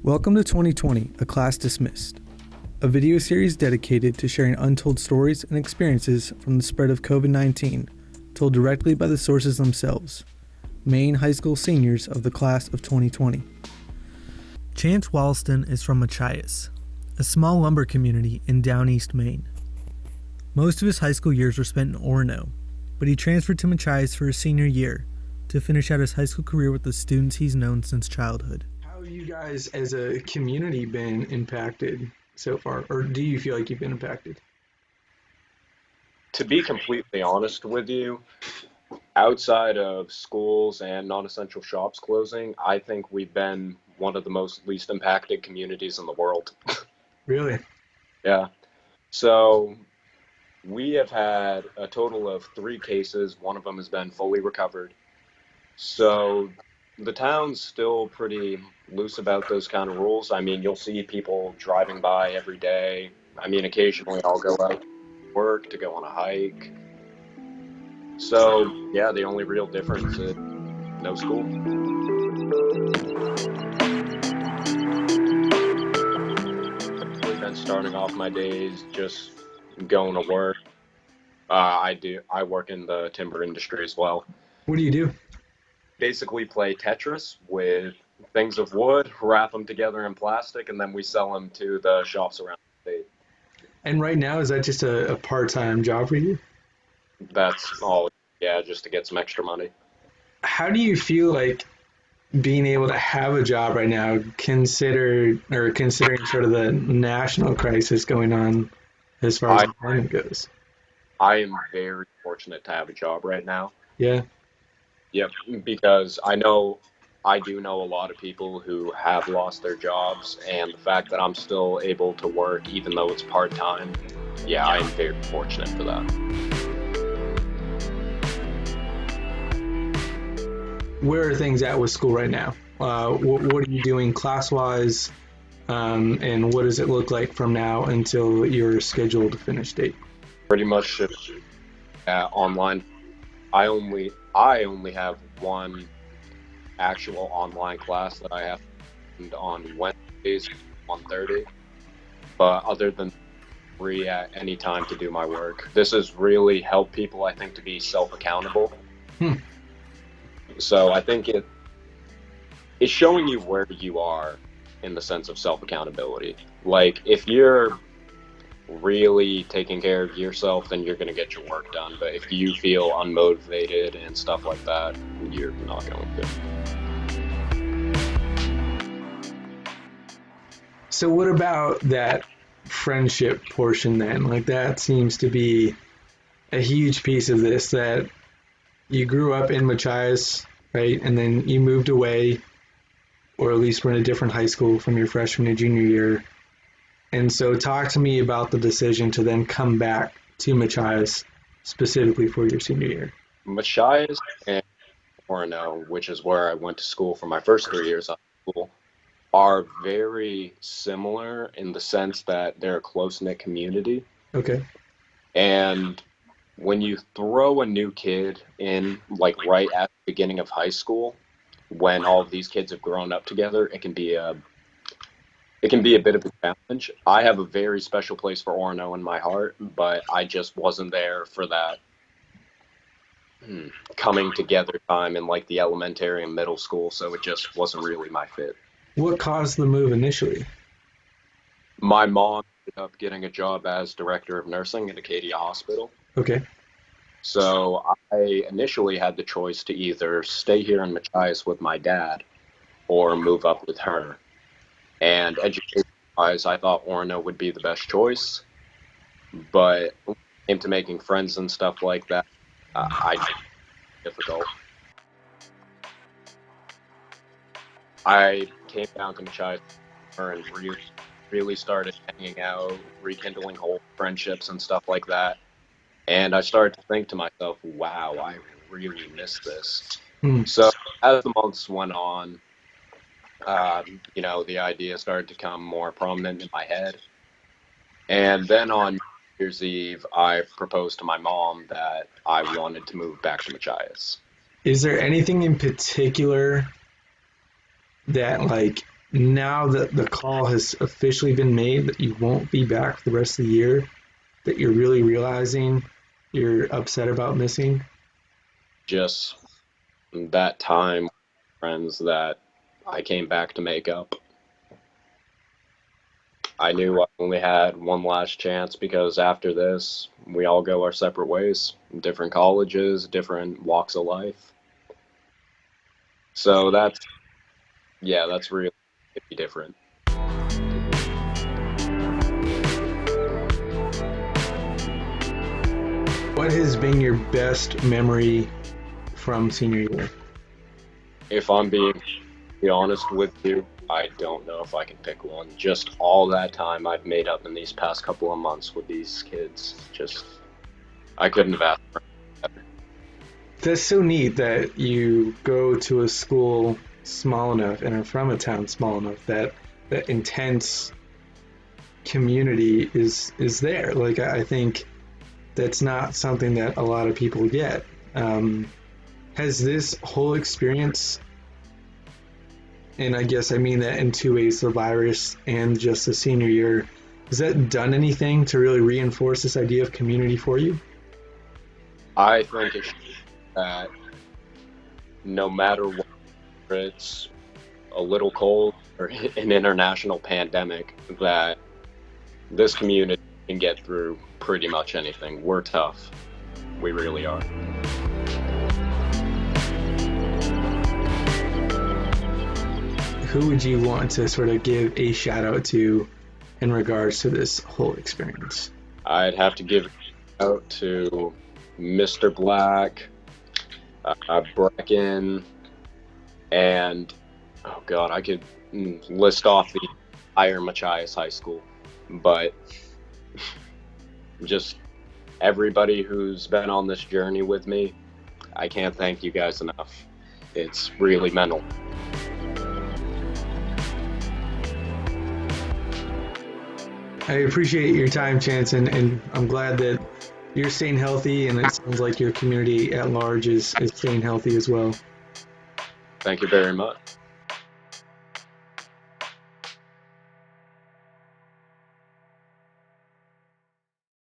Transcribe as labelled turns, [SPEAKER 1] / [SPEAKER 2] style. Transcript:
[SPEAKER 1] Welcome to 2020, A Class Dismissed, a video series dedicated to sharing untold stories and experiences from the spread of COVID-19, told directly by the sources themselves, Maine high school seniors of the class of 2020. Chance Walston is from Machias, a small lumber community in down east Maine. Most of his high school years were spent in Orono, but he transferred to Machias for his senior year to finish out his high school career with the students he's known since childhood. How have you guys as a community been impacted so far, or do you feel like you've been impacted?
[SPEAKER 2] To be completely honest with you, outside of schools and non-essential shops closing, I think we've been one of the most least impacted communities in the world.
[SPEAKER 1] Really?
[SPEAKER 2] Yeah. So we have had a total of 3 cases. One of them has been fully recovered. So the town's still pretty loose about those kind of rules. I mean, you'll see people driving by every day. I mean, occasionally I'll go out to work to go on a hike. So, yeah, the only real difference is no school. I've been starting off my days just going to work. I work in the timber industry as well.
[SPEAKER 1] What do you do?
[SPEAKER 2] Basically play Tetris with things of wood, wrap them together in plastic, and then we sell them to the shops around the state.
[SPEAKER 1] And right now, is that just a part-time job for you?
[SPEAKER 2] That's all, yeah, just to get some extra money.
[SPEAKER 1] How do you feel like being able to have a job right now, considering sort of the national crisis going on as far as employment goes?
[SPEAKER 2] I am very fortunate to have a job right now.
[SPEAKER 1] Yeah.
[SPEAKER 2] Yep, because I do know a lot of people who have lost their jobs, and the fact that I'm still able to work even though it's part-time, yeah, I'm very fortunate for that.
[SPEAKER 1] Where are things at with school right now? What are you doing class-wise, and what does it look like from now until your scheduled finish date?
[SPEAKER 2] Pretty much online. I only have one actual online class that I have on Wednesdays, 1:30. But other than 3 at any time to do my work. This has really helped people, I think, to be self-accountable. So I think it's showing you where you are in the sense of self-accountability. Like, if you're really taking care of yourself, then you're going to get your work done. But if you feel unmotivated and stuff like that, you're not going to.
[SPEAKER 1] So what about that friendship portion then? Like, that seems to be a huge piece of this, that you grew up in Machias, right? And then you moved away, or at least were in a different high school from your freshman to junior year. And so talk to me about the decision to then come back to Machias specifically for your senior year.
[SPEAKER 2] Machias and Orono, which is where I went to school for my first 3 years of school, are very similar in the sense that they're a close-knit community.
[SPEAKER 1] Okay.
[SPEAKER 2] And when you throw a new kid in, like right at the beginning of high school, when all of these kids have grown up together, it can be a bit of a challenge. I have a very special place for Orono in my heart, but I just wasn't there for that coming together time in like the elementary and middle school, so it just wasn't really my fit.
[SPEAKER 1] What caused the move initially?
[SPEAKER 2] My mom ended up getting a job as director of nursing at Acadia Hospital.
[SPEAKER 1] Okay.
[SPEAKER 2] So I initially had the choice to either stay here in Machias with my dad or move up with her. And education-wise, I thought Orono would be the best choice. But when it came to making friends and stuff like that, I found it difficult. I came down to Machias and really started hanging out, rekindling whole friendships and stuff like that. And I started to think to myself, wow, I really miss this. So as the months went on, the idea started to come more prominent in my head. And then on New Year's Eve, I proposed to my mom that I wanted to move back to Machias.
[SPEAKER 1] Is there anything in particular that, like, Now that the call has officially been made that you won't be back for the rest of the year, that you're really realizing you're upset about missing?
[SPEAKER 2] Just that time, friends that I came back to make up. I knew I only had one last chance because after this, we all go our separate ways, different colleges, different walks of life. So that's really different.
[SPEAKER 1] What has been your best memory from senior year?
[SPEAKER 2] If I'm being honest with you, I don't know if I can pick one. Just all that time I've made up in these past couple of months with these kids. Just, I couldn't have asked for it.
[SPEAKER 1] That's so neat that you go to a school small enough and are from a town small enough that that intense community is there. Like I think that's not something that a lot of people get. Has this whole experience, and I guess I mean that in two ways, the virus and just the senior year, has that done anything to really reinforce this idea of community for you?
[SPEAKER 2] I think it's that no matter what, it's a little cold or an international pandemic, that this community can get through pretty much anything. We're tough. We really are.
[SPEAKER 1] Who would you want to sort of give a shout out to in regards to this whole experience?
[SPEAKER 2] I'd have to give it out to Mr. Black, Brecken, and oh god, I could list off the entire Machias High School, but just everybody who's been on this journey with me, I can't thank you guys enough. It's really mental.
[SPEAKER 1] I appreciate your time, Chance, and I'm glad that you're staying healthy, and it sounds like your community at large is staying healthy as well.
[SPEAKER 2] Thank you very much.